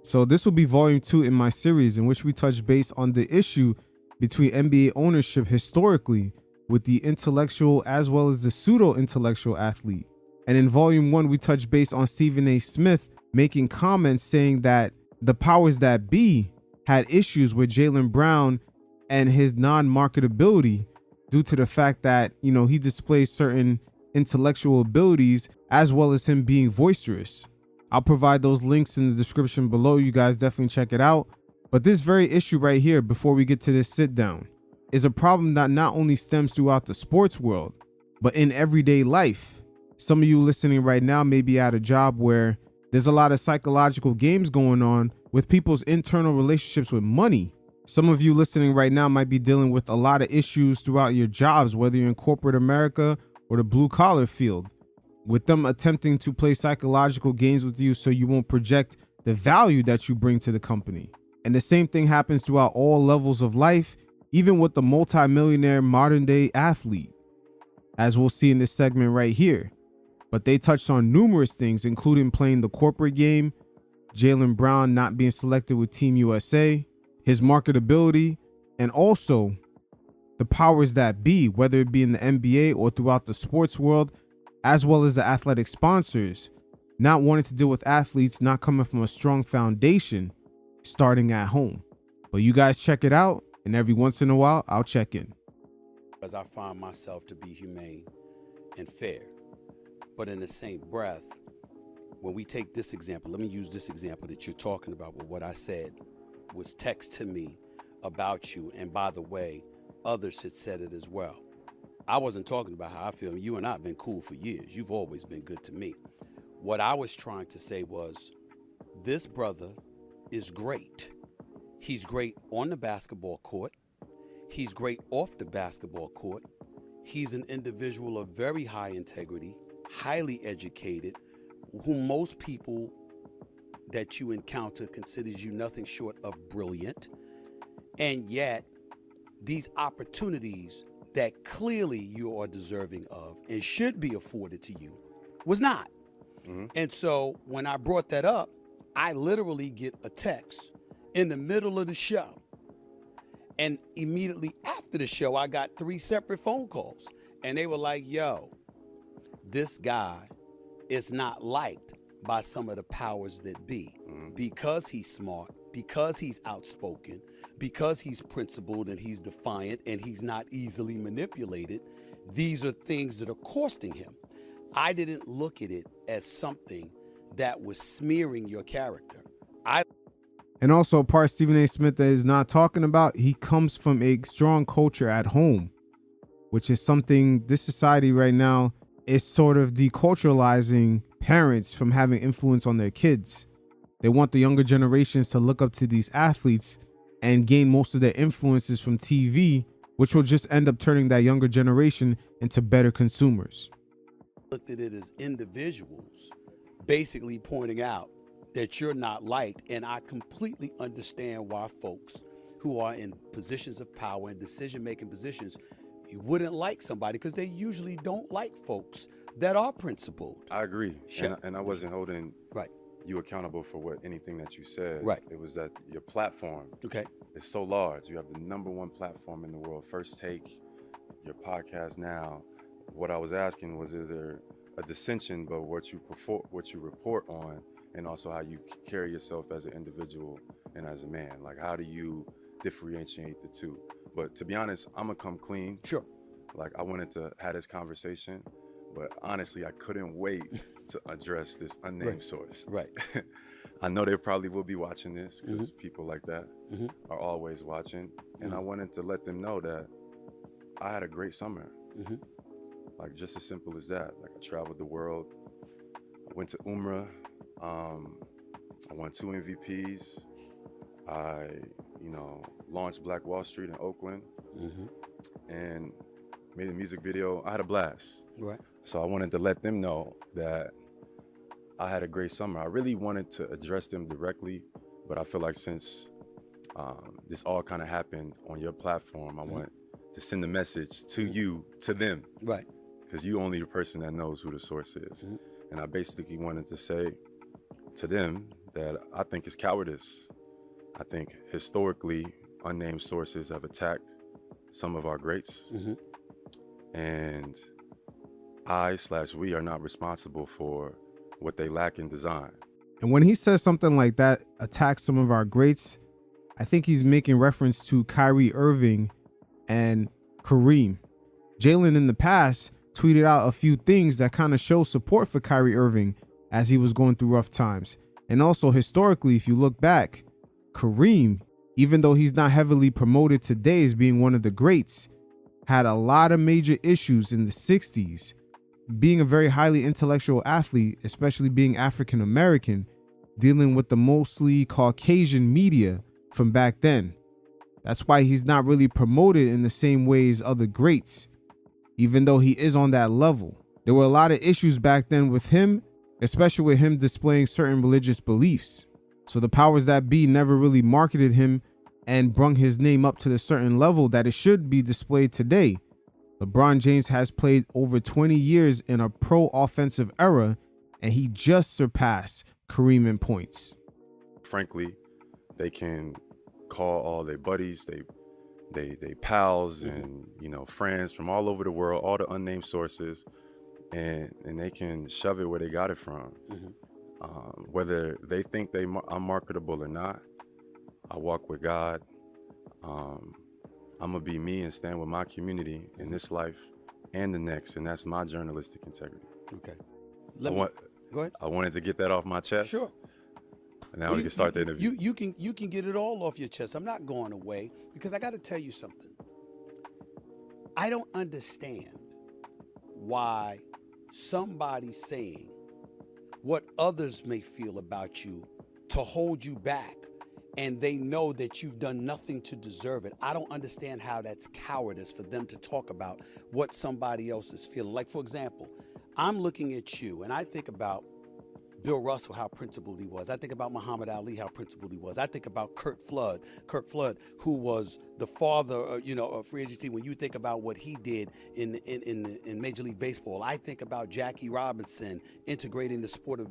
So this will be volume 2 in my series, in which we touch base on the issue between NBA ownership historically with the intellectual as well as the pseudo-intellectual athlete. And in volume 1, we touch base on Stephen A. Smith making comments saying that the powers that be had issues with Jaylen Brown and his non-marketability due to the fact that, he displays certain intellectual abilities as well as him being boisterous. I'll provide those links in the description below. You guys definitely check it out. But this very issue right here, before we get to this sit down, is a problem that not only stems throughout the sports world, but in everyday life. Some of you listening right now may be at a job where there's a lot of psychological games going on with people's internal relationships with money. Some of you listening right now might be dealing with a lot of issues throughout your jobs, whether you're in corporate America or the blue collar field, with them attempting to play psychological games with you so you won't project the value that you bring to the company. And the same thing happens throughout all levels of life, even with the multimillionaire modern day athlete, as we'll see in this segment right here. But they touched on numerous things, including playing the corporate game, Jaylen Brown not being selected with Team USA, his marketability, and also the powers that be, whether it be in the NBA or throughout the sports world, as well as the athletic sponsors, not wanting to deal with athletes not coming from a strong foundation, starting at home. But you guys check it out, and every once in a while, I'll check in. Because I find myself to be humane and fair. But in the same breath, when we take this example, let me use this example that you're talking about, with what I said was text to me about you. And by the way, others had said it as well. I wasn't talking about how I feel. You and I have been cool for years. You've always been good to me. What I was trying to say was, this brother is great. He's great on the basketball court. He's great off the basketball court. He's an individual of very high integrity, highly educated, whom most people that you encounter considers you nothing short of brilliant. And yet, these opportunities that clearly you are deserving of and should be afforded to you was not. Mm-hmm. And so when I brought that up, I literally get a text in the middle of the show. And immediately after the show, I got 3 separate phone calls. And they were like, yo, this guy is not liked by some of the powers that be, because he's smart, because he's outspoken, because he's principled and he's defiant and he's not easily manipulated. These are things that are costing him. I didn't look at it as something that was smearing your character. And also, part Stephen A. Smith that is not talking about, he comes from a strong culture at home, which is something this society right now is sort of deculturalizing parents from having influence on their kids. They want the younger generations to look up to these athletes and gain most of their influences from TV, which will just end up turning that younger generation into better consumers. Looked at it as individuals basically pointing out that you're not liked, and I completely understand why folks who are in positions of power and decision-making positions, you wouldn't like somebody, because they usually don't like folks that are principled. I agree. Sure. And I wasn't holding you accountable for anything that you said. Right. It was that your platform is so large. You have the #1 platform in the world. First Take, your podcast now. What I was asking was, is there a dissension but what you report on, and also how you carry yourself as an individual and as a man? Like, how do you differentiate the two? But to be honest, I'm gonna come clean. Sure. Like, I wanted to have this conversation, but honestly, I couldn't wait to address this unnamed source. Right. I know they probably will be watching this, because people like that are always watching. And I wanted to let them know that I had a great summer. Like, just as simple as that. Like, I traveled the world. I went to Umrah. I won 2 MVPs. I, launched Black Wall Street in Oakland, and made a music video. I had a blast. Right. So I wanted to let them know that I had a great summer. I really wanted to address them directly, but I feel like since this all kind of happened on your platform, I want to send the message to you, to them. Right. Because you only the person that knows who the source is. And I basically wanted to say to them that I think is cowardice. I think historically, unnamed sources have attacked some of our greats, and we are not responsible for what they lack in design. And when he says something like that, attack some of our greats, I think he's making reference to Kyrie Irving and Kareem. Jaylen in the past tweeted out a few things that kind of show support for Kyrie Irving as he was going through rough times. And also historically, if you look back, Kareem, even though he's not heavily promoted today as being one of the greats, had a lot of major issues in the 60s. Being a very highly intellectual athlete, especially being African American, dealing with the mostly Caucasian media from back then. That's why he's not really promoted in the same way as other greats, even though he is on that level. There were a lot of issues back then with him, especially with him displaying certain religious beliefs. So the powers that be never really marketed him and brung his name up to the certain level that it should be displayed today. LeBron James has played over 20 years in a pro offensive era, and he just surpassed Kareem in points. Frankly, they can call all their buddies, they pals, and friends from all over the world, all the unnamed sources, and they can shove it where they got it from. Whether they think I'm marketable or not, I walk with God. I'm gonna be me and stand with my community in this life and the next, and that's my journalistic integrity. Okay. Go ahead. I wanted to get that off my chest. Sure. And now we can start the interview. You can get it all off your chest. I'm not going away because I got to tell you something. I don't understand why somebody saying what others may feel about you to hold you back, and they know that you've done nothing to deserve it. I don't understand how that's cowardice for them to talk about what somebody else is feeling. Like, for example, I'm looking at you and I think about Bill Russell, how principled he was. I think about Muhammad Ali, how principled he was. I think about Kirk Flood, who was the father, of free agency. When you think about what he did in Major League Baseball, I think about Jackie Robinson integrating the sport of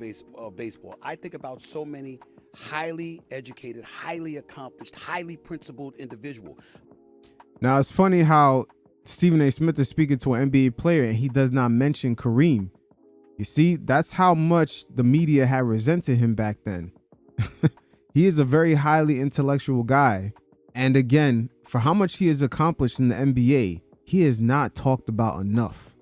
baseball. I think about so many highly educated, highly accomplished, highly principled individual. Now, it's funny how Stephen A. Smith is speaking to an NBA player and he does not mention Kareem. You see, that's how much the media had resented him back then. He is a very highly intellectual guy. And again, for how much he has accomplished in the NBA, he is not talked about enough.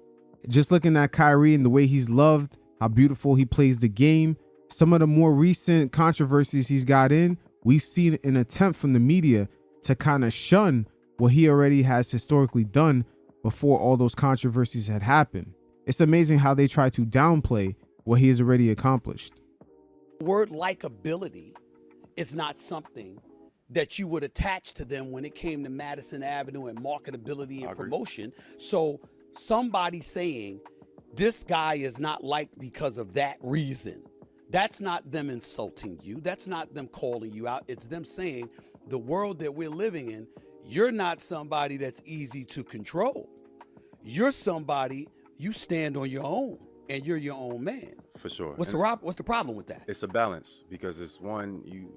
Just looking at Kyrie and the way he's loved, how beautiful he plays the game, some of the more recent controversies he's got in, we've seen an attempt from the media to kind of shun what he already has historically done before all those controversies had happened. It's amazing how they try to downplay what he has already accomplished. The word likability is not something that you would attach to them when it came to Madison Avenue and marketability and promotion. So somebody saying this guy is not liked because of that reason, that's not them insulting you. That's not them calling you out. It's them saying the world that we're living in, you're not somebody that's easy to control. You're somebody, you stand on your own and you're your own man. For sure. What's the problem with that? It's a balance, because it's one, you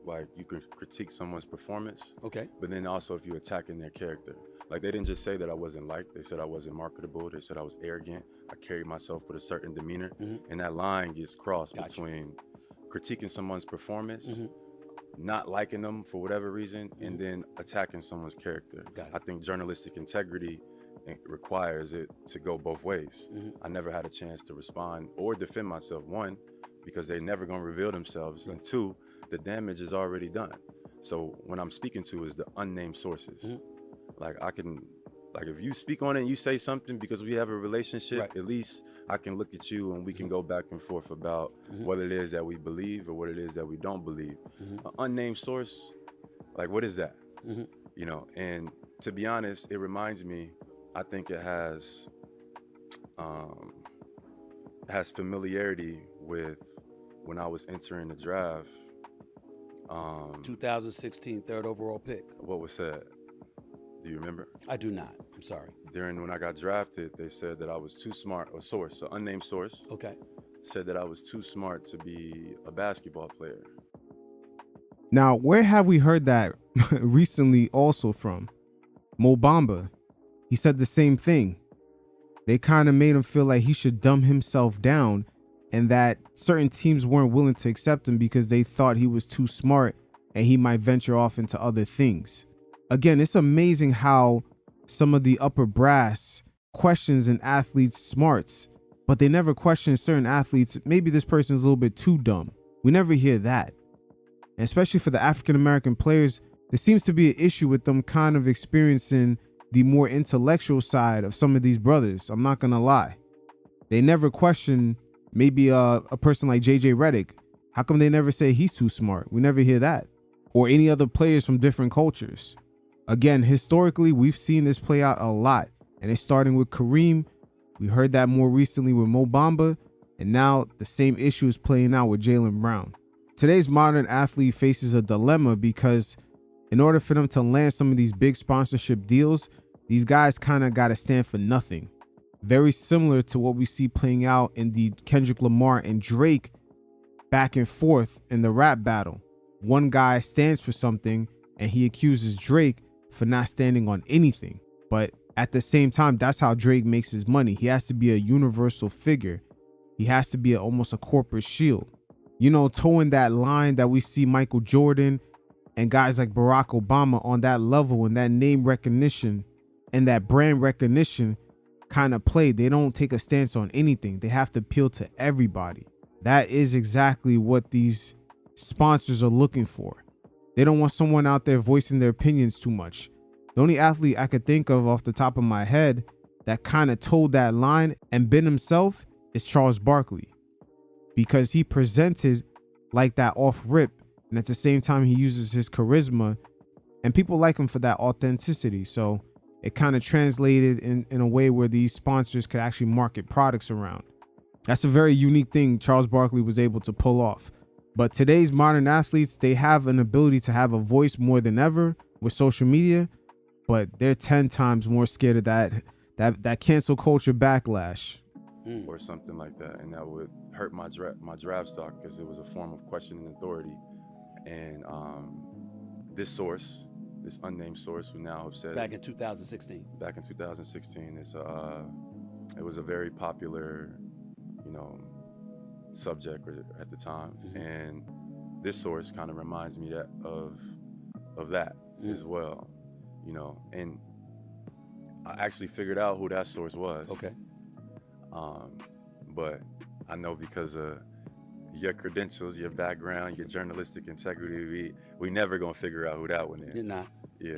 can critique someone's performance. Okay. But then also if you're attacking their character. Like, they didn't just say that I wasn't liked, they said I wasn't marketable, they said I was arrogant, I carried myself with a certain demeanor. And that line gets crossed between critiquing someone's performance, not liking them for whatever reason, and then attacking someone's character. I think journalistic integrity requires it to go both ways. I never had a chance to respond or defend myself. One, because they're never gonna reveal themselves, and two, the damage is already done. So when I'm speaking to is the unnamed sources. Like, I can, if you speak on it and you say something because we have a relationship, at least I can look at you and we can go back and forth about what it is that we believe or what it is that we don't believe. An unnamed source, like, what is that? And to be honest, it reminds me, I think it has familiarity with when I was entering the draft. 2016 third overall pick. What was said? Do you remember? I do not. I'm sorry. When I got drafted, they said that I was too smart. A source, an unnamed source. Okay. Said that I was too smart to be a basketball player. Now, where have we heard that recently also from? Mo Bamba. He said the same thing. They kind of made him feel like he should dumb himself down and that certain teams weren't willing to accept him because they thought he was too smart and he might venture off into other things. Again, it's amazing how some of the upper brass questions an athlete's smarts, but they never question certain athletes. Maybe this person's a little bit too dumb. We never hear that. And especially for the African-American players, there seems to be an issue with them kind of experiencing the more intellectual side of some of these brothers. I'm not going to lie. They never question maybe a person like JJ Redick. How come they never say he's too smart? We never hear that. Or any other players from different cultures. Again, historically, we've seen this play out a lot. And it's starting with Kareem. We heard that more recently with Mo Bamba. And now the same issue is playing out with Jaylen Brown. Today's modern athlete faces a dilemma because in order for them to land some of these big sponsorship deals, these guys kind of got to stand for nothing. Very similar to what we see playing out in the Kendrick Lamar and Drake back and forth in the rap battle. One guy stands for something and he accuses Drake for not standing on anything. But at the same time, that's how Drake makes his money. He has to be a universal figure. He has to be almost a corporate shield. You know, towing that line that we see Michael Jordan and guys like Barack Obama on that level, and that name recognition and that brand recognition kind of play. They don't take a stance on anything. They have to appeal to everybody. That is exactly what these sponsors are looking for. They don't want someone out there voicing their opinions too much. The only athlete I could think of off the top of my head that kind of told that line and been himself is Charles Barkley, because he presented like that off rip, and at the same time he uses his charisma, and people like him for that authenticity. So it kind of translated in a way where these sponsors could actually market products around. That's a very unique thing Charles Barkley was able to pull off. But today's modern athletes, they have an ability to have a voice more than ever with social media, but they're 10 times more scared of that cancel culture backlash. Or something like that, and that would hurt my draft stock because it was a form of questioning authority. And this unnamed source, who now have said back in 2016. Back in 2016, it was a very popular, subject at the time, and this source kind of reminds me of that as well, And I actually figured out who that source was. Okay. But I know because of your credentials, your background, your journalistic integrity, we never gonna figure out who that one is. You're not. Yeah.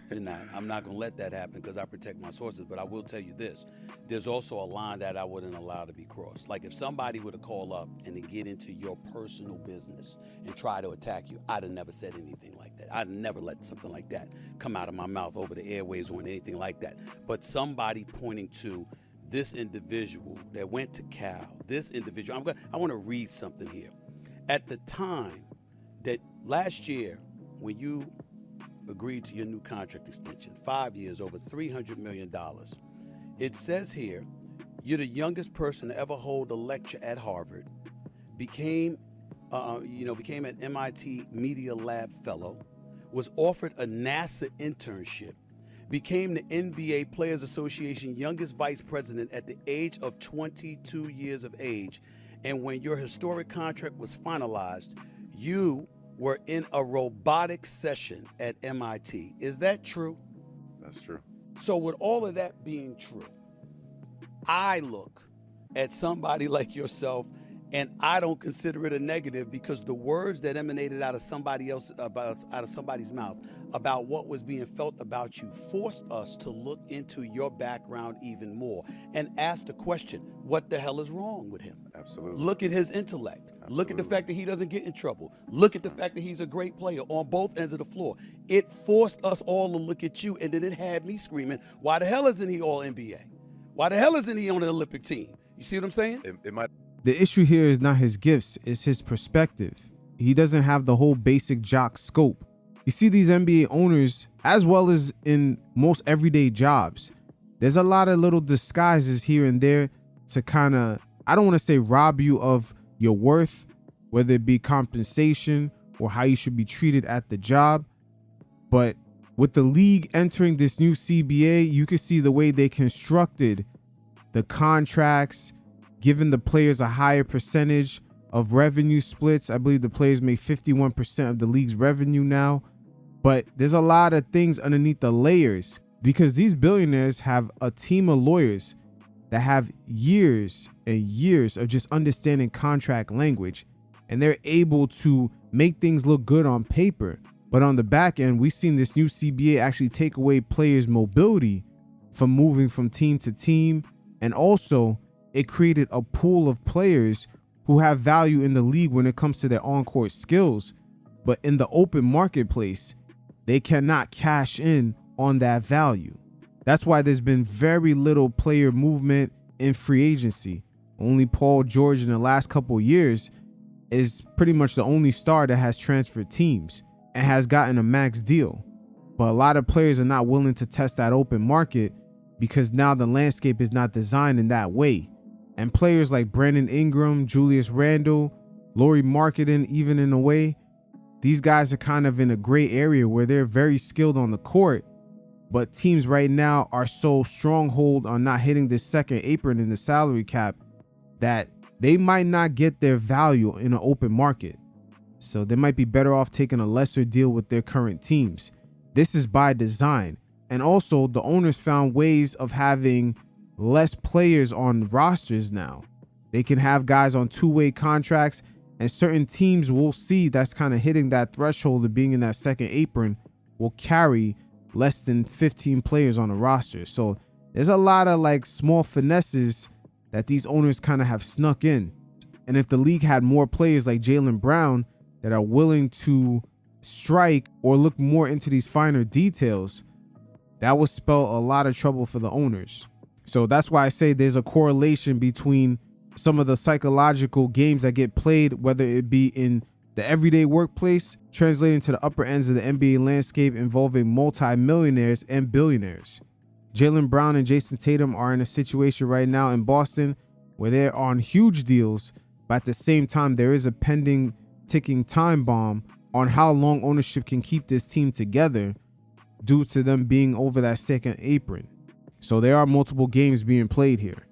You're not. I'm not gonna let that happen because I protect my sources. But I will tell you this: there's also a line that I wouldn't allow to be crossed. Like if somebody were to call up and to get into your personal business and try to attack you, I'd have never said anything like that. I'd never let something like that come out of my mouth over the airwaves or anything like that. But somebody pointing to this individual that went to Cal, this individual, I want to read something here. At the time that last year, when you agreed to your new contract extension, 5 years, over $300 million, it says here, you're the youngest person to ever hold a lecture at Harvard, became an MIT Media Lab fellow, was offered a NASA internship, became the NBA Players Association youngest vice president at the age of 22 years of age. And when your historic contract was finalized, you were in a robotics session at MIT. Is that true? That's true. So with all of that being true, I look at somebody like yourself and I don't consider it a negative, because the words that emanated out of somebody's mouth about what was being felt about you forced us to look into your background even more and ask the question, what the hell is wrong with him? Absolutely. Look at his intellect. Absolutely. Look at the fact that he doesn't get in trouble. Look at the fact that he's a great player on both ends of the floor. It forced us all to look at you, and then it had me screaming, why the hell isn't he all NBA? Why the hell isn't he on the Olympic team? You see what I'm saying? It might. The issue here is not his gifts, it's his perspective. He doesn't have the whole basic jock scope. You see these NBA owners, as well as in most everyday jobs, there's a lot of little disguises here and there to kind of, I don't want to say rob you of your worth, whether it be compensation or how you should be treated at the job. But with the league entering this new CBA, you can see the way they constructed the contracts, giving the players a higher percentage of revenue splits. I believe the players make 51% of the league's revenue now. But there's a lot of things underneath the layers because these billionaires have a team of lawyers that have years and years of just understanding contract language, and they're able to make things look good on paper. But on the back end, we've seen this new CBA actually take away players' mobility from moving from team to team. And also, it created a pool of players who have value in the league when it comes to their on-court skills. But in the open marketplace, they cannot cash in on that value. That's why there's been very little player movement in free agency. Only Paul George in the last couple of years is pretty much the only star that has transferred teams and has gotten a max deal. But a lot of players are not willing to test that open market because now the landscape is not designed in that way. And players like Brandon Ingram, Julius Randle, Lauri Markkanen, even in a way, these guys are kind of in a gray area where they're very skilled on the court, but teams right now are so stronghold on not hitting this second apron in the salary cap that they might not get their value in an open market. So they might be better off taking a lesser deal with their current teams. This is by design. And also, the owners found ways of having less players on rosters now. They can have guys on two-way contracts, and certain teams will see that's kind of hitting that threshold of being in that second apron will carry less than 15 players on a roster. So there's a lot of like small finesses that these owners kind of have snuck in. And if the league had more players like Jaylen Brown that are willing to strike or look more into these finer details, that would spell a lot of trouble for the owners. So that's why I say there's a correlation between some of the psychological games that get played, whether it be in the everyday workplace, translating to the upper ends of the NBA landscape involving multi-millionaires and billionaires. Jaylen Brown and Jason Tatum are in a situation right now in Boston where they're on huge deals, but at the same time, there is a pending ticking time bomb on how long ownership can keep this team together due to them being over that second apron. So there are multiple games being played here.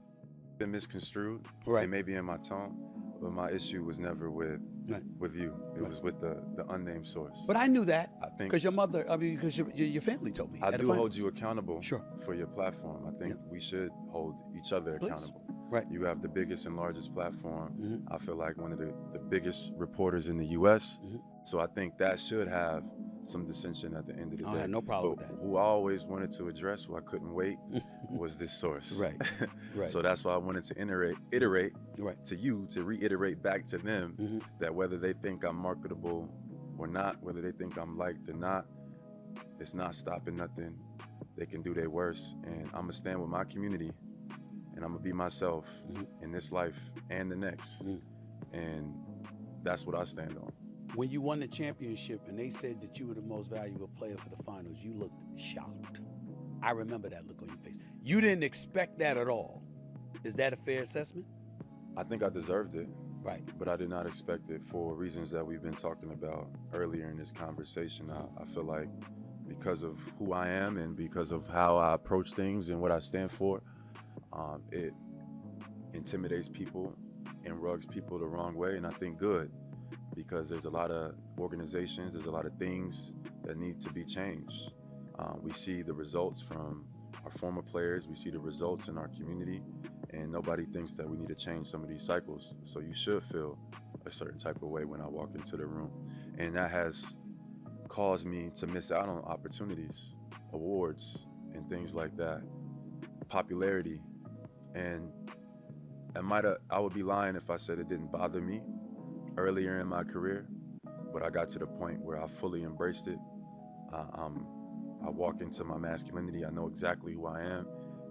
Been misconstrued. Right. It may be in my tone, but my issue was never with you. It was with the unnamed source. But I knew that. I think because your mother, because your family told me. I do hold you accountable. Sure. For your platform. I think we should hold each other accountable. Right. You have the biggest and largest platform. I feel like one of the biggest reporters in the U.S. So I think that should have some dissension at the end of the day. I had no problem but with that. Who I always wanted to address, who I couldn't wait, was this source. Right. Right. So that's why I wanted to iterate right. to you, to reiterate back to them that whether they think I'm marketable or not, whether they think I'm liked or not, it's not stopping nothing. They can do their worst, and I'm gonna stand with my community, and I'm gonna be myself in this life and the next, and that's what I stand on. When you won the championship and they said that you were the most valuable player for the finals, you looked shocked. I remember that look on your face. You didn't expect that at all. Is that a fair assessment? I think I deserved it. Right. But I did not expect it for reasons that we've been talking about earlier in this conversation. I feel like because of who I am and because of how I approach things and what I stand for, it intimidates people and rugs people the wrong way, and I think good. Because there's a lot of organizations, there's a lot of things that need to be changed. We see the results from our former players, we see the results in our community, and nobody thinks that we need to change some of these cycles. So you should feel a certain type of way when I walk into the room. And that has caused me to miss out on opportunities, awards, and things like that, popularity. And I would be lying if I said it didn't bother me earlier in my career, but I got to the point where I fully embraced it. I walk into my masculinity. I know exactly who I am,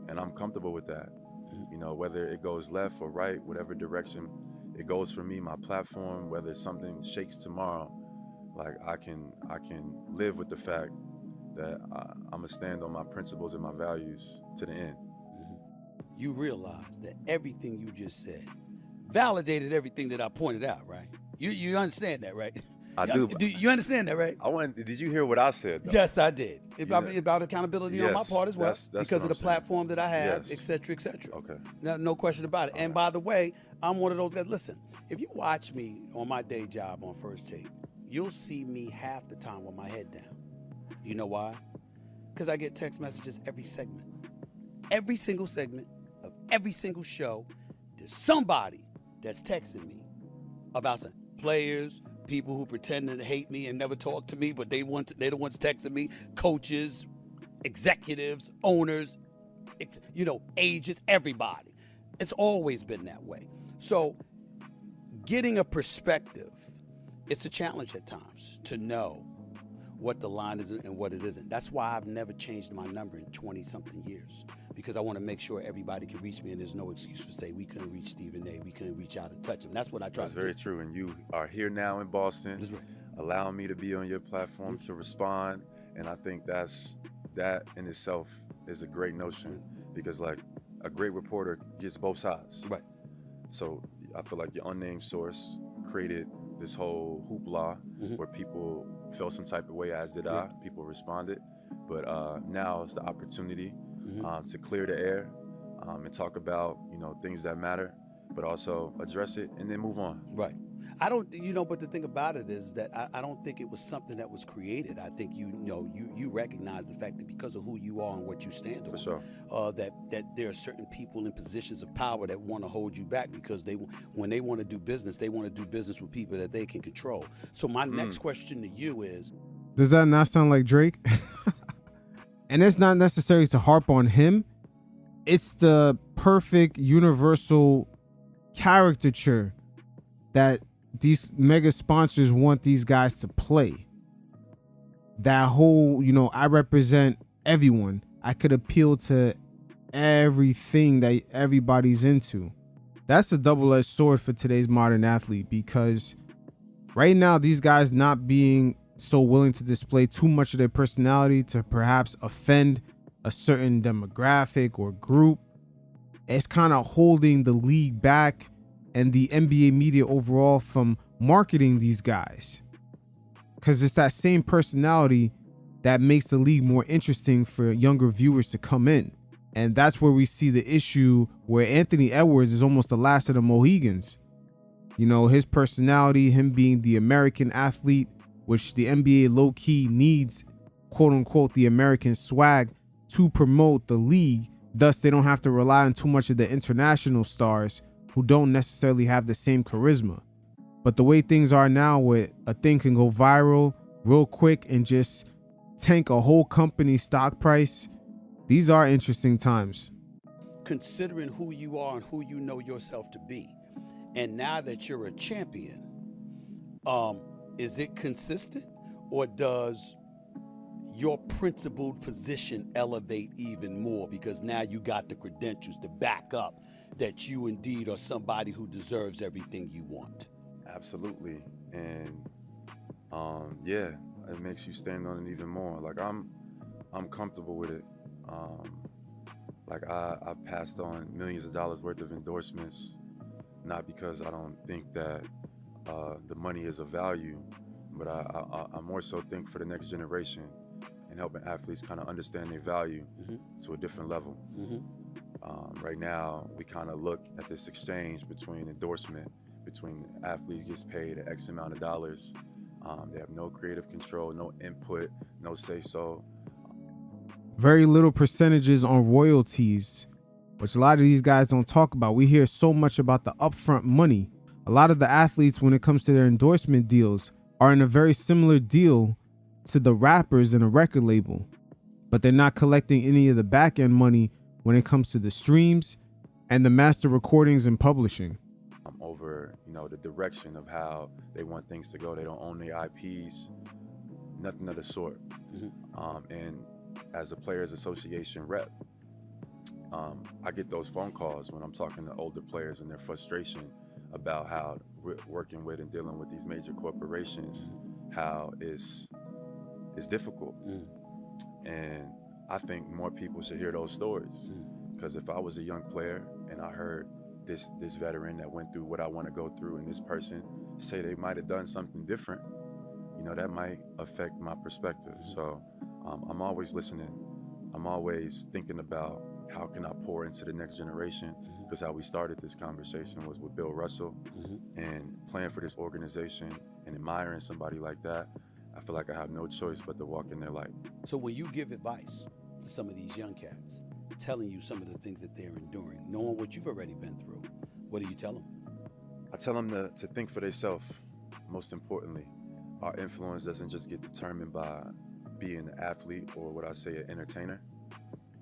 and I'm comfortable with that. You know, whether it goes left or right, whatever direction it goes for me, my platform, whether something shakes tomorrow, like I can live with the fact that I'm gonna stand on my principles and my values to the end. You realize that everything you just said validated everything that I pointed out, right? You understand that, right? I do. Do you understand that, right? Did you hear what I said, though? Yes, I did. About accountability on my Yes, part as well, that's because what of the I'm saying. platform that I have, Yes. et cetera, et cetera. Okay. No question about it. And by the way, I'm one of those guys. Listen, if you watch me on my day job on First Take, you'll see me half the time with my head down. You know why? Because I get text messages every segment. Every single segment of every single show, there's somebody that's texting me about some players, people who pretend to hate me and never talk to me, but they're the ones texting me, coaches, executives, owners, agents, everybody. It's always been that way. So getting a perspective, it's a challenge at times to know what the line is and what it isn't. That's why I've never changed my number in 20-something years, because I want to make sure everybody can reach me, and there's no excuse for say we couldn't reach Stephen A. We couldn't reach out and touch him. That's what I try to do. That's very true. And you are here now in Boston, That's right. allowing me to be on your platform to respond. And I think that in itself is a great notion, because like a great reporter gets both sides. Right. So I feel like your unnamed source created this whole hoopla where people felt some type of way, as did I. People responded. But now it's the opportunity to clear the air and talk about, things that matter, but also address it and then move on. Right. I don't, but the thing about it is that I don't think it was something that was created. I think you recognize the fact that because of who you are and what you stand For on, sure. that there are certain people in positions of power that want to hold you back, because when they want to do business, they want to do business with people that they can control. So my next question to you is, does that not sound like Drake? And it's not necessary to harp on him. It's the perfect universal caricature that these mega sponsors want these guys to play. That whole, I represent everyone. I could appeal to everything that everybody's into. That's a double-edged sword for today's modern athlete, because right now these guys not being so willing to display too much of their personality to perhaps offend a certain demographic or group, it's kind of holding the league back and the NBA media overall from marketing these guys, because it's that same personality that makes the league more interesting for younger viewers to come in. And that's where we see the issue where Anthony Edwards is almost the last of the Mohegans. His personality, him being the American athlete, which the NBA low-key needs, quote unquote, the American swag to promote the league. Thus, they don't have to rely on too much of the international stars who don't necessarily have the same charisma. But the way things are now, where a thing can go viral real quick and just tank a whole company's stock price, these are interesting times. considering who you are and who you know yourself to be, and now that you're a champion, is it consistent, or does your principled position elevate even more because now you got the credentials to back up that you indeed are somebody who deserves everything you want? Absolutely. And yeah, it makes you stand on it even more. Like I'm comfortable with it. Like I've passed on millions of dollars worth of endorsements, not because I don't think that the money is of value, but I more so think for the next generation and helping athletes kind of understand their value to a different level. Right now, we kind of look at this exchange between endorsement, between athletes gets paid an X amount of dollars. They have no creative control, no input, no say-so. Very little percentages on royalties, which a lot of these guys don't talk about. We hear so much about the upfront money. A lot of the athletes, when it comes to their endorsement deals, are in a very similar deal to the rappers in a record label, but they're not collecting any of the back end money when it comes to the streams and the master recordings and publishing. Over, the direction of how they want things to go. They don't own their IPs, nothing of the sort. And as a Players Association rep, I get those phone calls when I'm talking to older players and their frustration about how working with and dealing with these major corporations, how it's difficult. And I think more people should hear those stories, because if I was a young player and I heard this veteran that went through what I want to go through and this person say they might have done something different, that might affect my perspective. So I'm always listening. I'm always thinking about how can I pour into the next generation, because how we started this conversation was with Bill Russell, and playing for this organization and admiring somebody like that. I feel like I have no choice but to walk in their light. So when you give advice to some of these young cats, telling you some of the things that they're enduring, knowing what you've already been through, what do you tell them? I tell them to think for themselves. Most importantly, our influence doesn't just get determined by being an athlete or what I say an entertainer.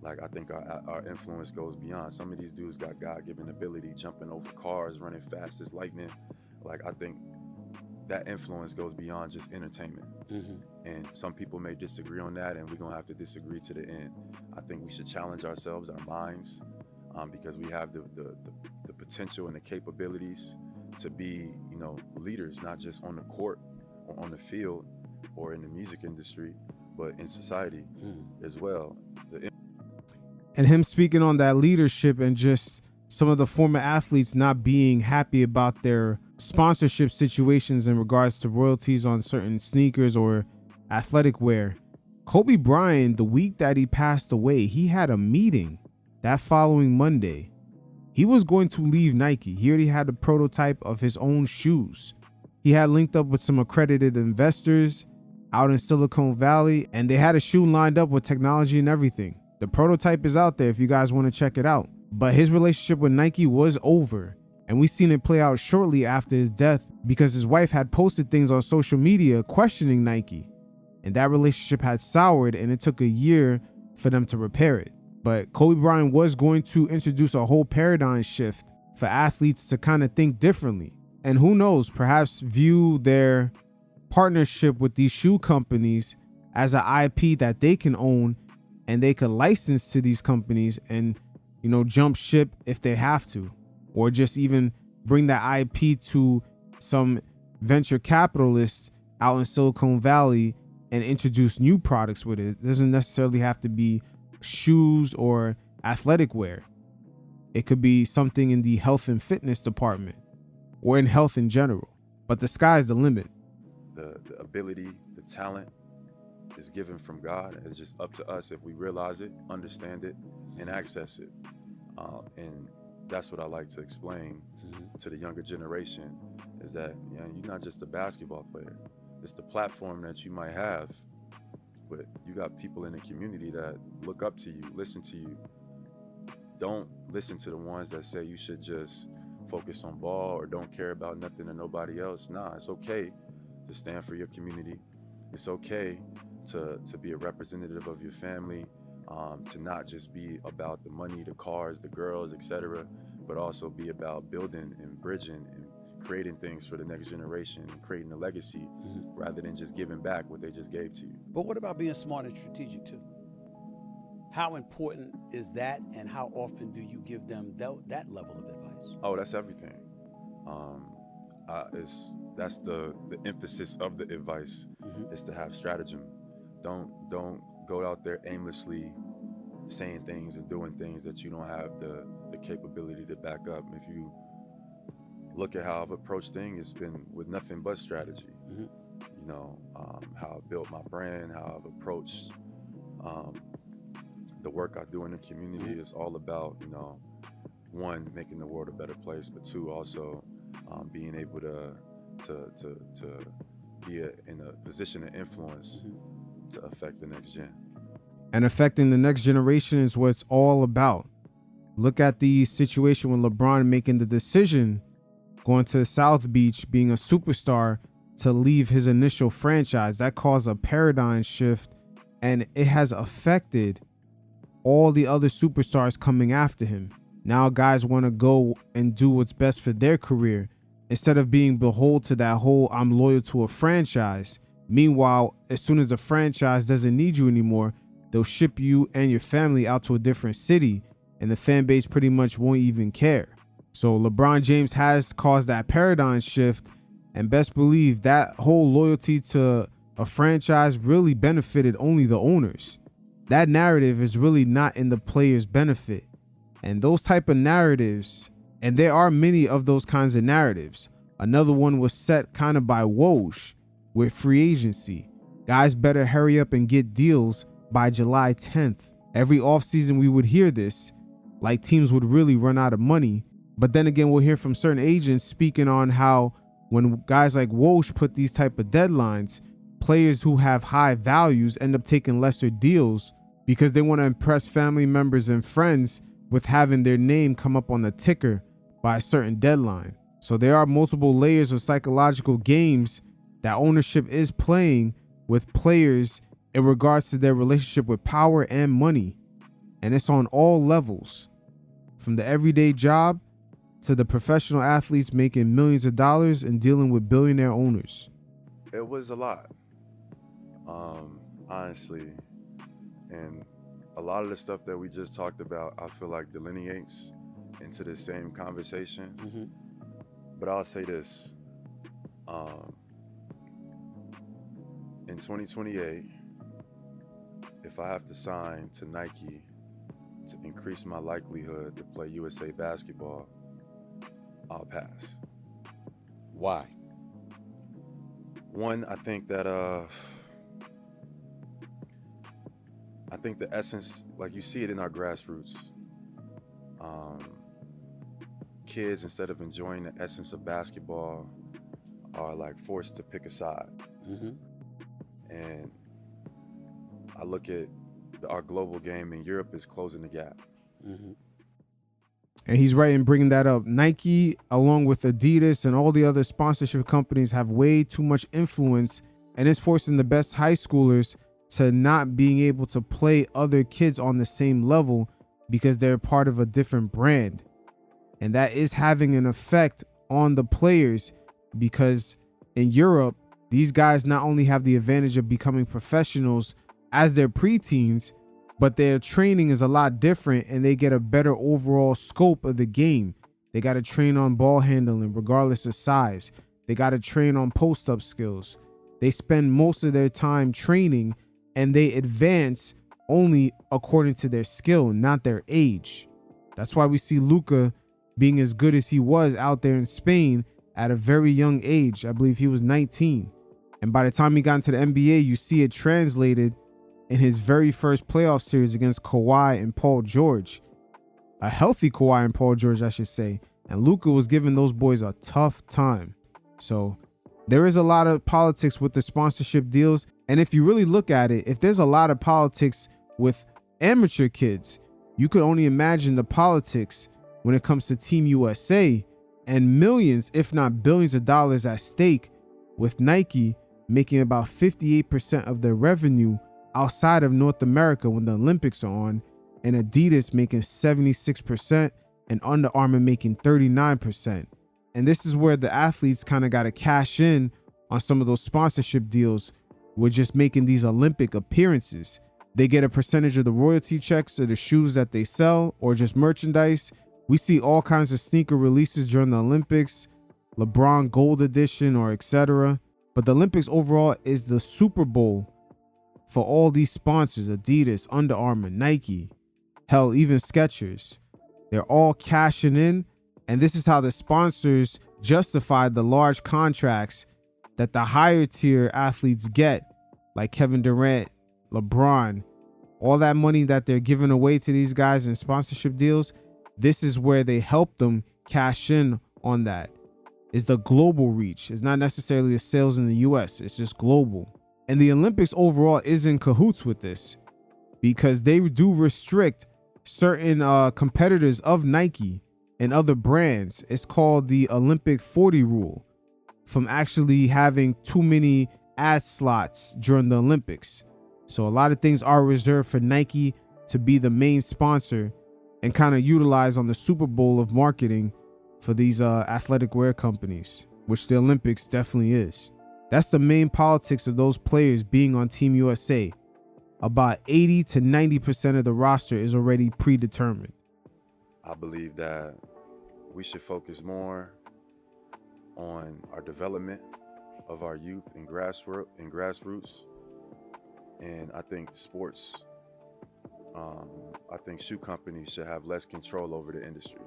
Like, I think our influence goes beyond. Some of these dudes got God-given ability, jumping over cars, running fast as lightning. Like, I think that influence goes beyond just entertainment. And some people may disagree on that, and we're gonna have to disagree to the end. I think we should challenge ourselves, our minds, because we have the potential and the capabilities to be, leaders, not just on the court or on the field or in the music industry, but in society as well. And him speaking on that leadership and just some of the former athletes not being happy about their sponsorship situations in regards to royalties on certain sneakers or athletic wear. Kobe Bryant, the week that he passed away, he had a meeting that following Monday. He was going to leave Nike. He already had a prototype of his own shoes. He had linked up with some accredited investors out in Silicon Valley, and they had a shoe lined up with technology and everything. The prototype is out there if you guys want to check it out. But his relationship with Nike was over, and we seen it play out shortly after his death because his wife had posted things on social media questioning Nike, and that relationship had soured, and it took a year for them to repair it. But Kobe Bryant was going to introduce a whole paradigm shift for athletes to kind of think differently, and who knows, perhaps view their partnership with these shoe companies as an IP that they can own and they could license to these companies and jump ship if they have to, or just even bring that IP to some venture capitalists out in Silicon Valley and introduce new products with it. It doesn't necessarily have to be shoes or athletic wear. It could be something in the health and fitness department or in health in general, but the sky's the limit. The ability, the talent is given from God. It's just up to us if we realize it, understand it, and access it. And that's what I like to explain to the younger generation, is that you're not just a basketball player. It's the platform that you might have, but you got people in the community that look up to you, listen to you. Don't listen to the ones that say you should just focus on ball or don't care about nothing or nobody else. Nah, it's okay to stand for your community. It's okay to be a representative of your family, to not just be about the money, the cars, the girls, etc., but also be about building and bridging and creating things for the next generation and creating a legacy rather than just giving back what they just gave to you. But what about being smart and strategic too? How important is that, and how often do you give them that level of advice? Oh, that's everything. That's the emphasis of the advice, is to have stratagem. Don't go out there aimlessly saying things and doing things that you don't have the capability to back up. If you look at how I've approached things, it's been with nothing but strategy. How I've built my brand, how I've approached the work I do in the community is all about, one, making the world a better place, but two, also being able to be in a position of influence to affect the next gen. And affecting the next generation is what it's all about. Look at the situation with LeBron making the decision, going to South Beach, being a superstar, to leave his initial franchise. That caused a paradigm shift, and it has affected all the other superstars coming after him. Now guys want to go and do what's best for their career instead of being beholden to that whole I'm loyal to a franchise. Meanwhile, as soon as the franchise doesn't need you anymore, they'll ship you and your family out to a different city, and the fan base pretty much won't even care. So LeBron James has caused that paradigm shift, and best believe that whole loyalty to a franchise really benefited only the owners. That narrative is really not in the players' benefit. And those type of narratives, and there are many of those kinds of narratives. Another one was set kind of by Woj. with free agency. Guys better hurry up and get deals by July 10th. Every offseason we would hear this, like teams would really run out of money. But then again, we'll hear from certain agents speaking on how when guys like Walsh put these type of deadlines, players who have high values end up taking lesser deals because they want to impress family members and friends with having their name come up on the ticker by a certain deadline. So there are multiple layers of psychological games that ownership is playing with players in regards to their relationship with power and money. And it's on all levels, from the everyday job to the professional athletes making millions of dollars and dealing with billionaire owners. It was a lot, honestly. And a lot of the stuff that we just talked about, I feel like delineates into the same conversation. Mm-hmm. But I'll say this. In 2028, if I have to sign to Nike to increase my likelihood to play USA basketball, I'll pass. Why? One, I think that the essence, like you see it in our grassroots, kids, instead of enjoying the essence of basketball, are like forced to pick a side. Mm-hmm. And I look at our global game, and Europe is closing the gap. Mm-hmm. And he's right in bringing that up. Nike, along with Adidas and all the other sponsorship companies, have way too much influence, and it's forcing the best high schoolers to not being able to play other kids on the same level because they're part of a different brand. And that is having an effect on the players, because in Europe, these guys not only have the advantage of becoming professionals as their preteens, but their training is a lot different and they get a better overall scope of the game. They got to train on ball handling regardless of size. They got to train on post-up skills. They spend most of their time training, and they advance only according to their skill, not their age. That's why we see Luka being as good as he was out there in Spain at a very young age. I believe he was 19. And by the time he got into the NBA, you see it translated in his very first playoff series against Kawhi and Paul George. A healthy Kawhi and Paul George, I should say. And Luka was giving those boys a tough time. So there is a lot of politics with the sponsorship deals. And if you really look at it, if there's a lot of politics with amateur kids, you could only imagine the politics when it comes to Team USA, and millions, if not billions of dollars at stake, with Nike making about 58% of their revenue outside of North America when the Olympics are on, and Adidas making 76% and Under Armour making 39%. And this is where the athletes kind of got to cash in on some of those sponsorship deals with just making these Olympic appearances. They get a percentage of the royalty checks of the shoes that they sell or just merchandise. We see all kinds of sneaker releases during the Olympics, LeBron Gold Edition or etc. But the Olympics overall is the Super Bowl for all these sponsors: Adidas, Under Armour, Nike, hell, even Skechers. They're all cashing in, and this is how the sponsors justify the large contracts that the higher tier athletes get, like Kevin Durant, LeBron, all that money that they're giving away to these guys in sponsorship deals. This is where they help them cash in on that. Is the global reach. It's not necessarily the sales in the US, it's just global. And the Olympics overall is in cahoots with this, because they do restrict certain competitors of Nike and other brands. It's called the Olympic 40 rule, from actually having too many ad slots during the Olympics. So a lot of things are reserved for Nike to be the main sponsor and kind of utilize on the Super Bowl of marketing for these athletic wear companies, which the Olympics definitely is. That's the main politics of those players being on Team USA. About 80 to 90% of the roster is already predetermined. I believe that we should focus more on our development of our youth and grassroots. And I think sports, I think shoe companies should have less control over the industry.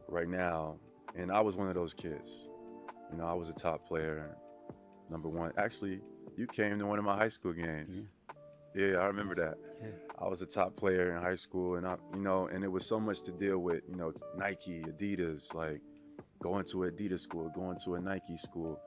Right now, and I was one of those kids. You know, I was a top player. number one. Actually, you came to one of my high school games. Yeah, I remember that. Yeah. I was a top player in high school, and and it was so much to deal with, Nike, Adidas, like going to an Adidas school, going to a Nike school.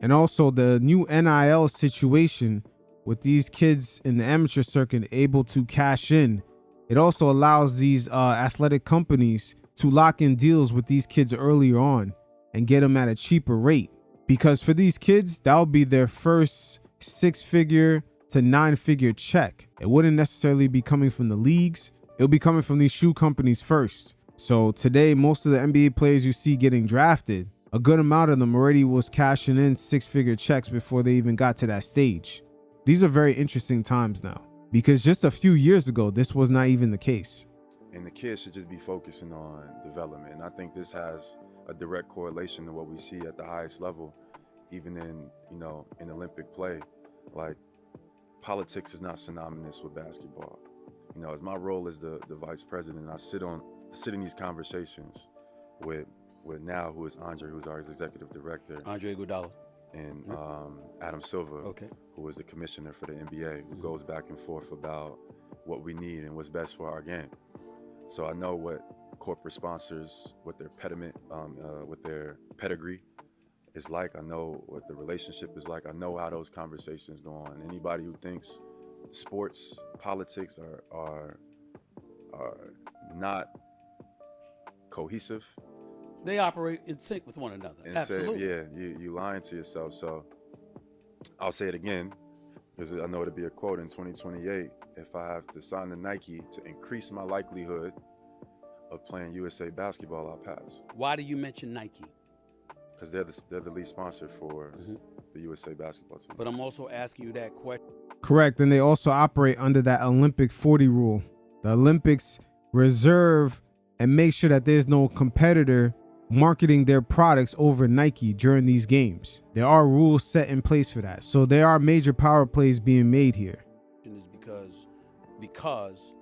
And also the new NIL situation with these kids in the amateur circuit able to cash in. It also allows these athletic companies to lock in deals with these kids earlier on and get them at a cheaper rate. Because for these kids, that would be their first 6-figure to 9-figure check. It wouldn't necessarily be coming from the leagues. It'll be coming from these shoe companies first. So today, most of the NBA players you see getting drafted, a good amount of them already was cashing in 6-figure checks before they even got to that stage. These are very interesting times now, because just a few years ago, this was not even the case. And the kids should just be focusing on development. And I think this has a direct correlation to what we see at the highest level, even in Olympic play. Like, politics is not synonymous with basketball. As my role as the vice president, I sit in these conversations with now who is Andre, who's our executive director. Andre Iguodala. And Adam Silver, who is the commissioner for the NBA, who goes back and forth about what we need and what's best for our game. So I know what corporate sponsors, what their pedigree is like. I know what the relationship is like. I know how those conversations go on. Anybody who thinks sports, politics are not cohesive, they operate in sync with one another. Absolutely. You lying to yourself. So I'll say it again, because I know it'll be a quote in 2028. If I have to sign to Nike to increase my likelihood of playing USA basketball, I'll pass. Why do you mention Nike? Because they're the lead sponsor for the USA basketball team. But I'm also asking you that question. Correct. And they also operate under that Olympic 40 rule. The Olympics reserve and make sure that there's no competitor marketing their products over Nike during these games. There are rules set in place for that. So there are major power plays being made here. Is because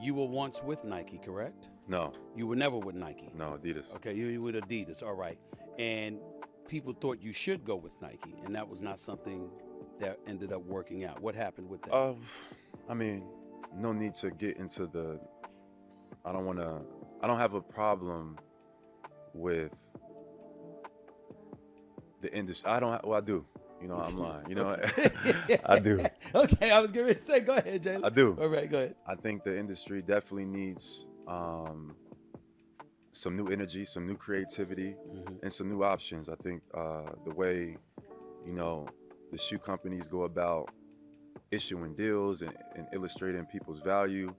you were once with Nike, correct? No. You were never with Nike? No, Adidas. Okay, you were with Adidas, all right. And people thought you should go with Nike, and that was not something that ended up working out. What happened with that? No need to get into I don't have a problem with the industry. I do. I'm lying. I do. Okay, I was going to say, go ahead, Jaylen. I do. All right, go ahead. I think the industry definitely needs some new energy, some new creativity, and some new options. I think the way, the shoe companies go about issuing deals and illustrating people's value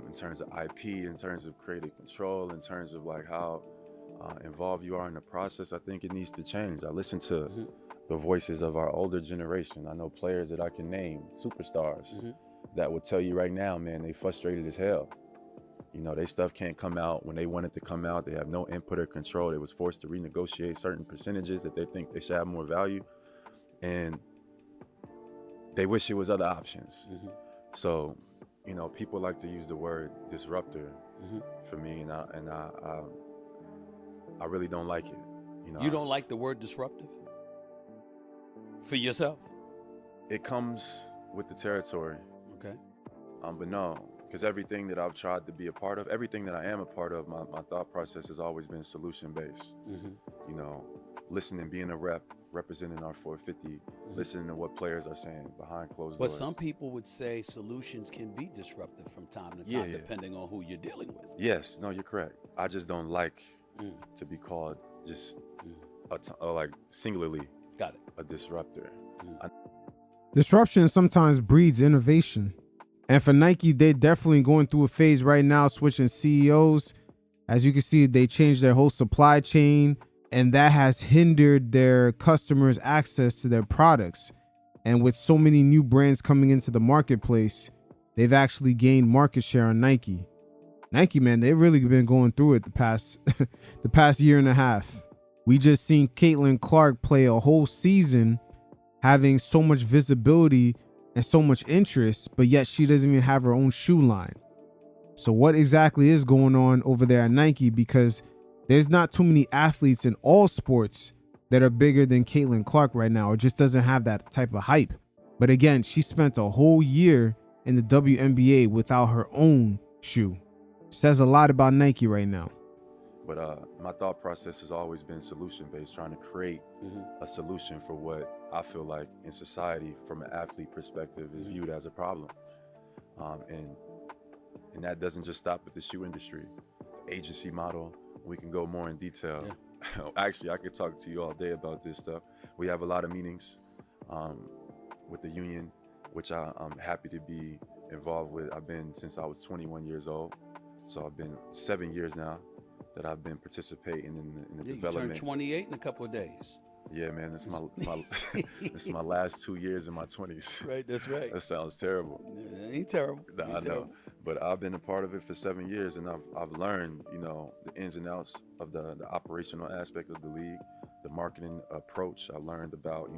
in terms of IP, in terms of creative control, in terms of like how involved you are in the process, I think it needs to change. I listen to the voices of our older generation. I know players that I can name, superstars, that would tell you right now, man, they frustrated as hell. Their stuff can't come out when they want it to come out. They have no input or control. They was forced to renegotiate certain percentages that they think they should have more value. And they wish it was other options. So, people like to use the word disruptor for me, and I really don't like it. You don't like the word disruptive? For yourself? It comes with the territory. Okay. But no, because everything that I've tried to be a part of, everything that I am a part of, my thought process has always been solution-based. Listening, being a representing our 450, listening to what players are saying behind closed doors. But some people would say solutions can be disruptive from time to time, depending on who you're dealing with. Yes, no, you're correct. I just don't like to be called just like singularly a disruptor. Disruption sometimes breeds innovation. And for Nike, they're definitely going through a phase right now, switching CEOs. As you can see, they changed their whole supply chain, and that has hindered their customers' access to their products. And with so many new brands coming into the marketplace, they've actually gained market share on Nike. Nike, man, they've really been going through it the past year and a half. We just seen Caitlin Clark play a whole season having so much visibility and so much interest, but yet she doesn't even have her own shoe line. So what exactly is going on over there at Nike? Because there's not too many athletes in all sports that are bigger than Caitlin Clark right now, or just doesn't have that type of hype. But again, she spent a whole year in the WNBA without her own shoe. Says a lot about Nike right now. But my thought process has always been solution-based, trying to create a solution for what I feel like in society, from an athlete perspective, is viewed as a problem. And that doesn't just stop with the shoe industry. The agency model, we can go more in detail. Yeah. Actually, I could talk to you all day about this stuff. We have a lot of meetings with the union, which I'm happy to be involved with. I've been since I was 21 years old. So I've been 7 years now that I've been participating in the development. You turned 28 in a couple of days. Yeah, man, this is my last 2 years in my 20s. Right, that's right. That sounds terrible. It ain't terrible. I know, but I've been a part of it for 7 years, and I've learned, the ins and outs of the operational aspect of the league, the marketing approach. I learned about,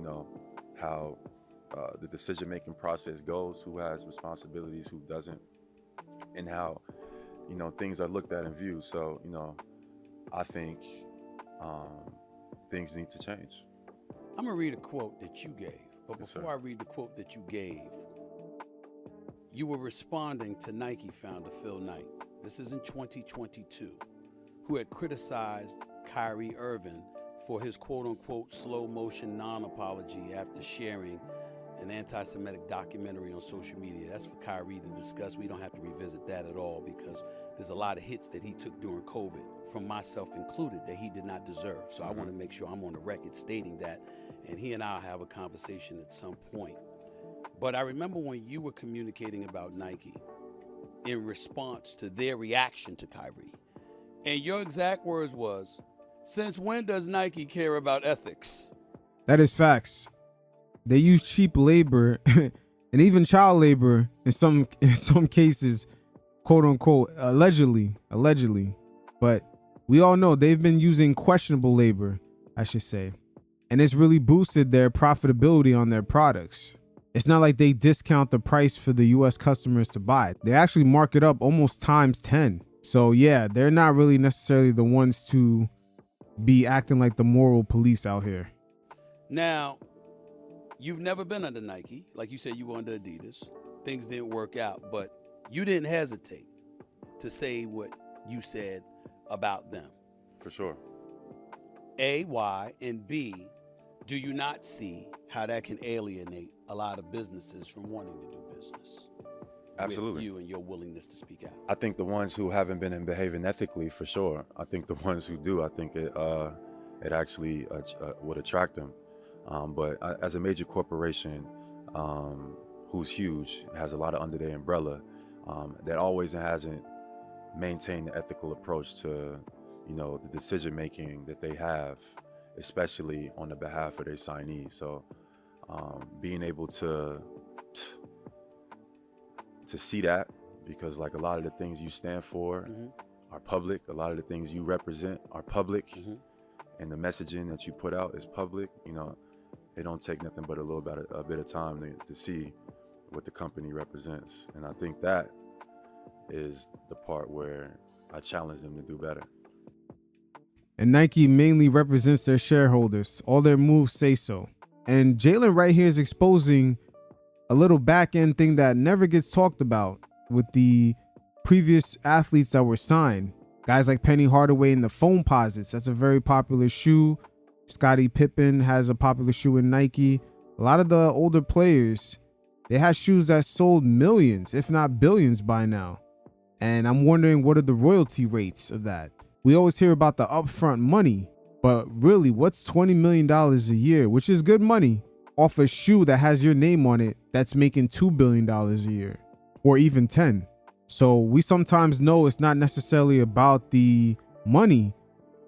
how the decision-making process goes, who has responsibilities, who doesn't, and how, things are looked at and viewed. So, I think things need to change. I'm going to read a quote that you gave. But Yes, before I read the quote that you gave, you were responding to Nike founder Phil Knight. This is in 2022, who had criticized Kyrie Irving for his quote-unquote slow-motion non-apology after sharing an anti-Semitic documentary on social media. That's for Kyrie to discuss. We don't have to revisit that at all, because there's a lot of hits that he took during COVID, from myself included, that he did not deserve. So I want to make sure I'm on the record stating that, and he and I'll have a conversation at some point. But I remember when you were communicating about Nike in response to their reaction to Kyrie, and your exact words was, "Since when does Nike care about ethics?" That is facts. They use cheap labor and even child labor in some cases, quote unquote, allegedly. But we all know they've been using questionable labor, I should say. And it's really boosted their profitability on their products. It's not like they discount the price for the US customers to buy. They actually mark it up almost times 10. So yeah, they're not really necessarily the ones to be acting like the moral police out here. Now, you've never been under Nike. Like you said, you were under Adidas. Things didn't work out, but you didn't hesitate to say what you said about them. For sure. A, why? And B, do you not see how that can alienate a lot of businesses from wanting to do business? Absolutely. With you and your willingness to speak out. I think the ones who haven't been behaving ethically, for sure. I think the ones who do, I think it actually would attract them. But as a major corporation who's huge, has a lot of under their umbrella, that always hasn't maintained the ethical approach to, the decision making that they have, especially on the behalf of their signees. So being able to see that, because like a lot of the things you stand for are public, a lot of the things you represent are public, and the messaging that you put out is public. It don't take nothing but a bit of time to see what the company represents. And I think that is the part where I challenge them to do better. And Nike mainly represents their shareholders. All their moves say so. And Jaylen right here is exposing a little back end thing that never gets talked about with the previous athletes that were signed. Guys like Penny Hardaway and the foam posits. That's a very popular shoe. Scottie Pippen has a popular shoe in Nike. A lot of the older players, they had shoes that sold millions, if not billions by now. And I'm wondering, what are the royalty rates of that? We always hear about the upfront money, but really, what's $20 million a year, which is good money, off a shoe that has your name on it that's making $2 billion a year, or even 10. So we sometimes know it's not necessarily about the money,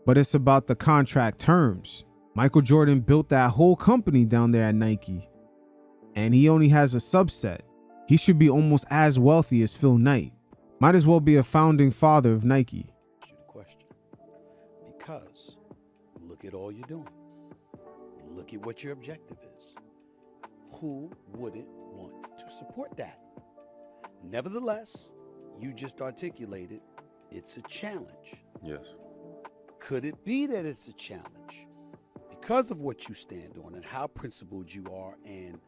but it's about the contract terms. Michael Jordan built that whole company down there at Nike, and he only has a subset. He should be almost as wealthy as Phil Knight. Might as well be a founding father of Nike. The question, because look at all you're doing. Look at what your objective is. Who wouldn't want to support that? Nevertheless, you just articulated it's a challenge. Yes. Could it be that it's a challenge because of what you stand on and how principled you are, and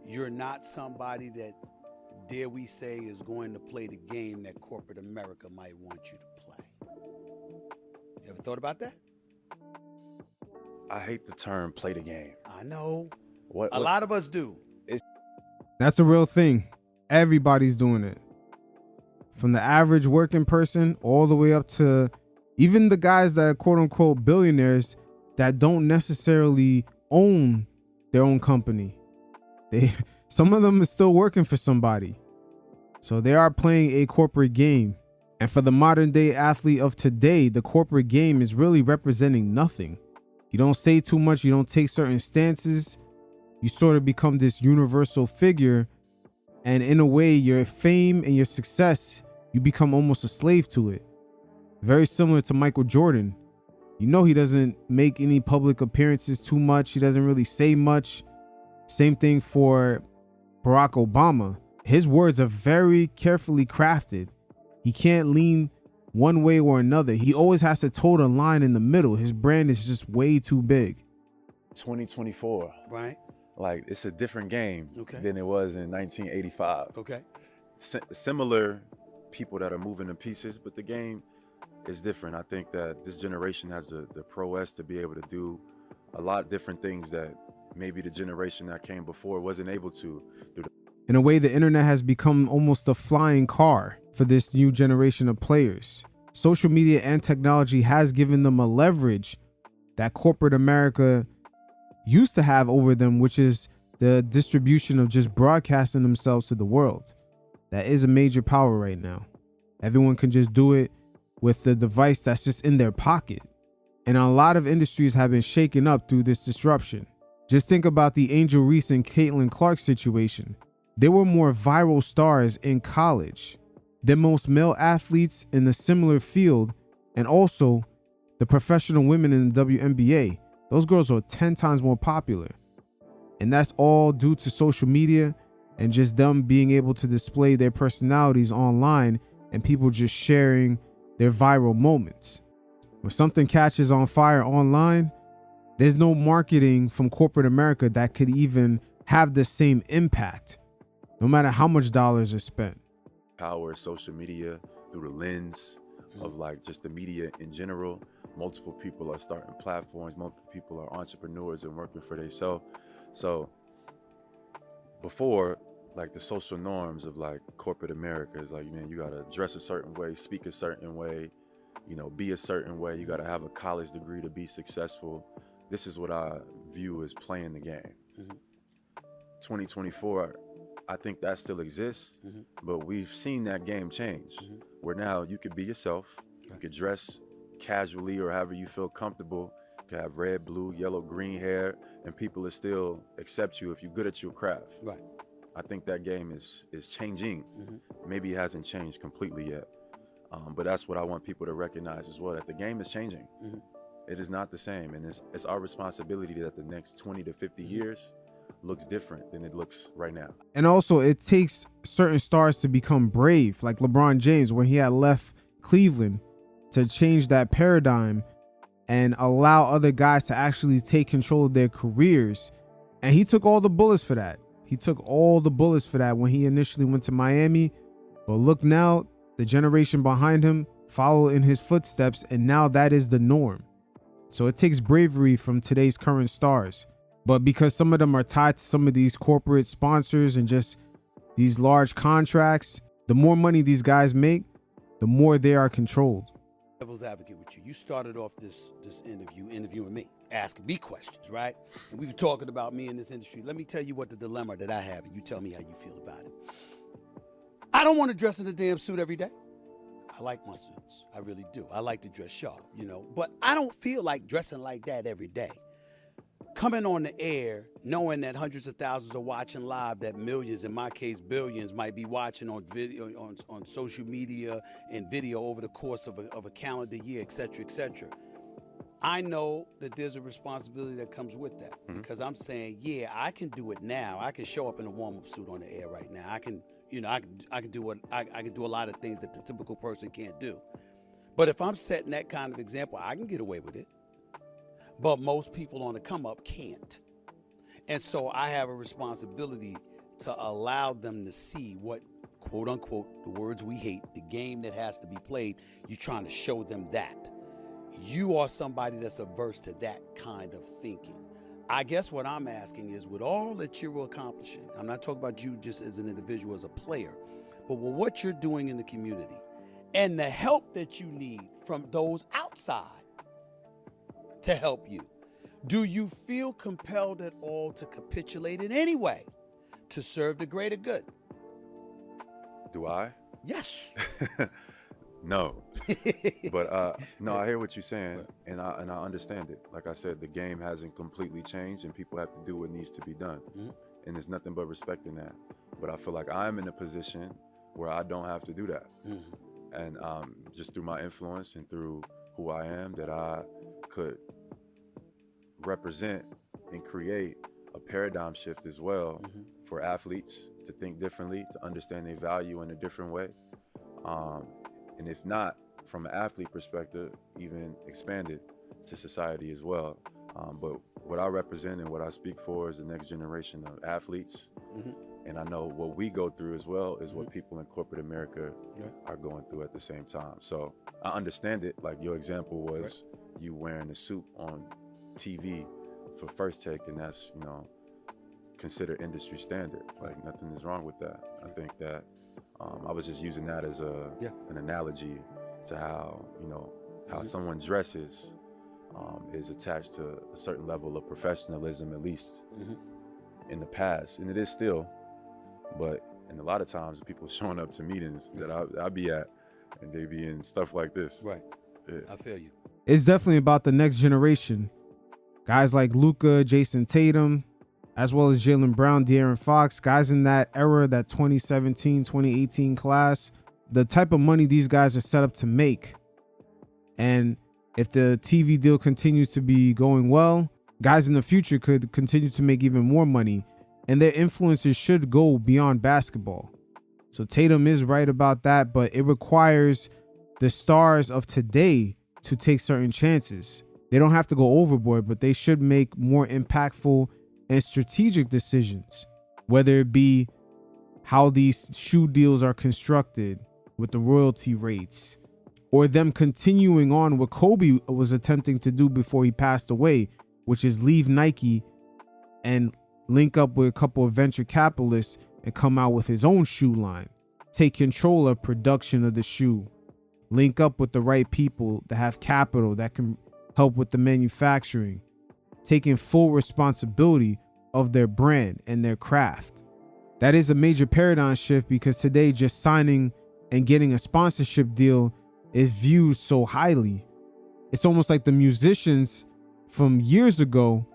you're not somebody that, dare we say, is going to play the game that corporate America might want you to play. You ever thought about that? I hate the term "play the game." I know. What A lot of us do. That's a real thing. Everybody's doing it. From the average working person all the way up to even the guys that are quote unquote billionaires that don't necessarily own their own company. Some of them are still working for somebody. So they are playing a corporate game. And for the modern day athlete of today, the corporate game is really representing nothing. You don't say too much. You don't take certain stances. You sort of become this universal figure. And in a way, your fame and your success, you become almost a slave to it. Very similar to Michael Jordan. You know, he doesn't make any public appearances too much. He doesn't really say much. Same thing for Barack Obama. His words are very carefully crafted. He can't lean one way or another. He always has to toe the line in the middle. His brand is just way too big. 2024. Right. Like, it's a different game Okay. than it was in 1985. Okay. Similar people that are moving in pieces, but the game is different. I think that this generation has the prowess to be able to do a lot of different things that maybe the generation that came before wasn't able to. In a way, the internet has become almost a flying car for this new generation of players. Social media and technology has given them a leverage that corporate America used to have over them, which is the distribution of just broadcasting themselves to the world. That is a major power right now. Everyone can just do it with the device that's just in their pocket. And a lot of industries have been shaken up through this disruption. Just think about the Angel Reese and Caitlin Clark situation. They were more viral stars in college than most male athletes in a similar field, and also the professional women in the WNBA. Those girls are 10 times more popular. And that's all due to social media and just them being able to display their personalities online and people just sharing their viral moments. When something catches on fire online, there's no marketing from corporate America that could even have the same impact, no matter how much dollars are spent. Power of social media through the lens of like just the media in general. Multiple people are starting platforms. Multiple people are entrepreneurs and working for themselves. So before, like, the social norms of like corporate America is like, man, you gotta dress a certain way, speak a certain way, you know, be a certain way. You gotta have a college degree to be successful. This is what I view as playing the game. 2024, I think that still exists, but we've seen that game change, where now you could be yourself, you could dress casually or however you feel comfortable. You could have red, blue, yellow, green hair, and people will still accept you if you're good at your craft. Right. I think that game is changing. Maybe it hasn't changed completely yet, but that's what I want people to recognize as well, that the game is changing. It is not the same, and it's our responsibility that the next 20 to 50 years looks different than it looks right now. And also, it takes certain stars to become brave, like LeBron James, when he had left Cleveland, to change that paradigm and allow other guys to actually take control of their careers. And he took all the bullets for that. He took all the bullets for that when he initially went to Miami. But look now, the generation behind him followed in his footsteps, and now that is the norm. So it takes bravery from today's current stars. But because some of them are tied to some of these corporate sponsors and just these large contracts, the more money these guys make, the more they are controlled. Devil's advocate with you. You started off this interview interviewing me, asking me questions, right? And we were talking about me in this industry. Let me tell you what the dilemma that I have, and you tell me how you feel about it. I don't want to dress in a damn suit every day. I like my suits. I really do. I like to dress sharp, you know. But I don't feel like dressing like that every day. Coming on the air, knowing that hundreds of thousands are watching live, that millions, in my case billions, might be watching on video, on social media and video over the course of a calendar year, et cetera, I know that there's a responsibility that comes with that, because I'm saying, yeah, I can do it now. I can show up in a warm-up suit on the air right now. I can do a lot of things that the typical person can't do. But if I'm setting that kind of example, I can get away with it. but most people on the come up can't. And so I have a responsibility to allow them to see what, quote unquote, the words we hate, the game that has to be played. You're trying to show them that. You are somebody that's averse to that kind of thinking. I guess what I'm asking is, with all that you're accomplishing, I'm not talking about you just as an individual, as a player, but with what you're doing in the community and the help that you need from those outside to help you, do you feel compelled at all to capitulate in any way to serve the greater good? Do I? Yes. No. But no, I hear what you're saying, and I understand it. Like I said, the game hasn't completely changed, and people have to do what needs to be done. And there's nothing but respecting that. But I feel like I'm in a position where I don't have to do that. And just through my influence and through who I am, that I could represent and create a paradigm shift as well for athletes to think differently, to understand their value in a different way. And if not, from an athlete perspective, even expand it to society as well. But what I represent and what I speak for is the next generation of athletes. And I know what we go through as well is what people in corporate America are going through at the same time. So I understand it. Like your example was you wearing a suit on TV for First Take, and that's, you know, considered industry standard. Like nothing is wrong with that. I think that I was just using that as an analogy to how, you know, how someone dresses is attached to a certain level of professionalism, at least in the past, and it is still. But and a lot of times people showing up to meetings that I be at, and they be in stuff like this. Right. Yeah. I feel you. It's definitely about the next generation. Guys like Luka, Jason Tatum, as well as Jaylen Brown, De'Aaron Fox, guys in that era, that 2017, 2018 class, the type of money these guys are set up to make. And if the TV deal continues to be going well, guys in the future could continue to make even more money, and their influences should go beyond basketball. So Tatum is right about that, but it requires the stars of today to take certain chances. They don't have to go overboard, but they should make more impactful and strategic decisions, whether it be how these shoe deals are constructed with the royalty rates, or them continuing on what Kobe was attempting to do before he passed away, which is leave Nike and link up with a couple of venture capitalists and come out with his own shoe line, take control of production of the shoe, link up with the right people that have capital that can help with the manufacturing, taking full responsibility of their brand and their craft. That is a major paradigm shift, because today just signing and getting a sponsorship deal is viewed so highly. It's almost like the musicians from years ago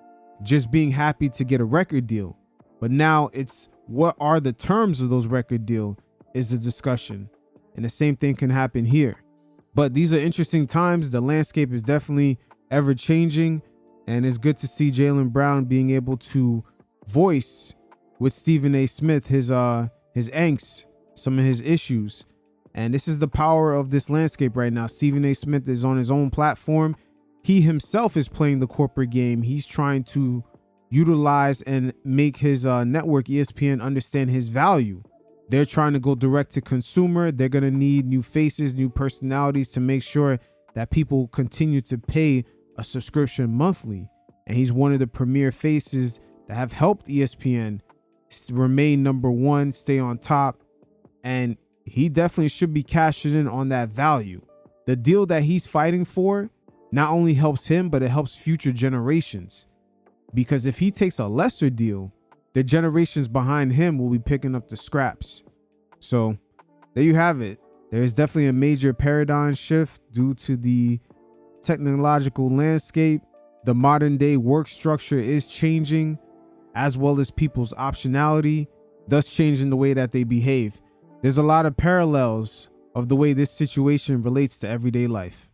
just being happy to get a record deal. But now it's what are the terms of those record deal is a discussion. And the same thing can happen here. But these are interesting times. The landscape is definitely ever changing. And it's good to see Jaylen Brown being able to voice with Stephen A. Smith his angst, some of his issues. And this is the power of this landscape right now. Stephen A. Smith is on his own platform. He himself is playing the corporate game. He's trying to utilize and make his network, ESPN, understand his value. They're trying to go direct to consumer. They're going to need new faces, new personalities to make sure that people continue to pay a subscription monthly. And he's one of the premier faces that have helped ESPN remain number one, stay on top. And he definitely should be cashing in on that value. The deal that he's fighting for not only helps him, but it helps future generations. Because if he takes a lesser deal, the generations behind him will be picking up the scraps. So there you have it. There is definitely a major paradigm shift due to the technological landscape. The modern day work structure is changing, as well as people's optionality, thus changing the way that they behave. There's a lot of parallels of the way this situation relates to everyday life.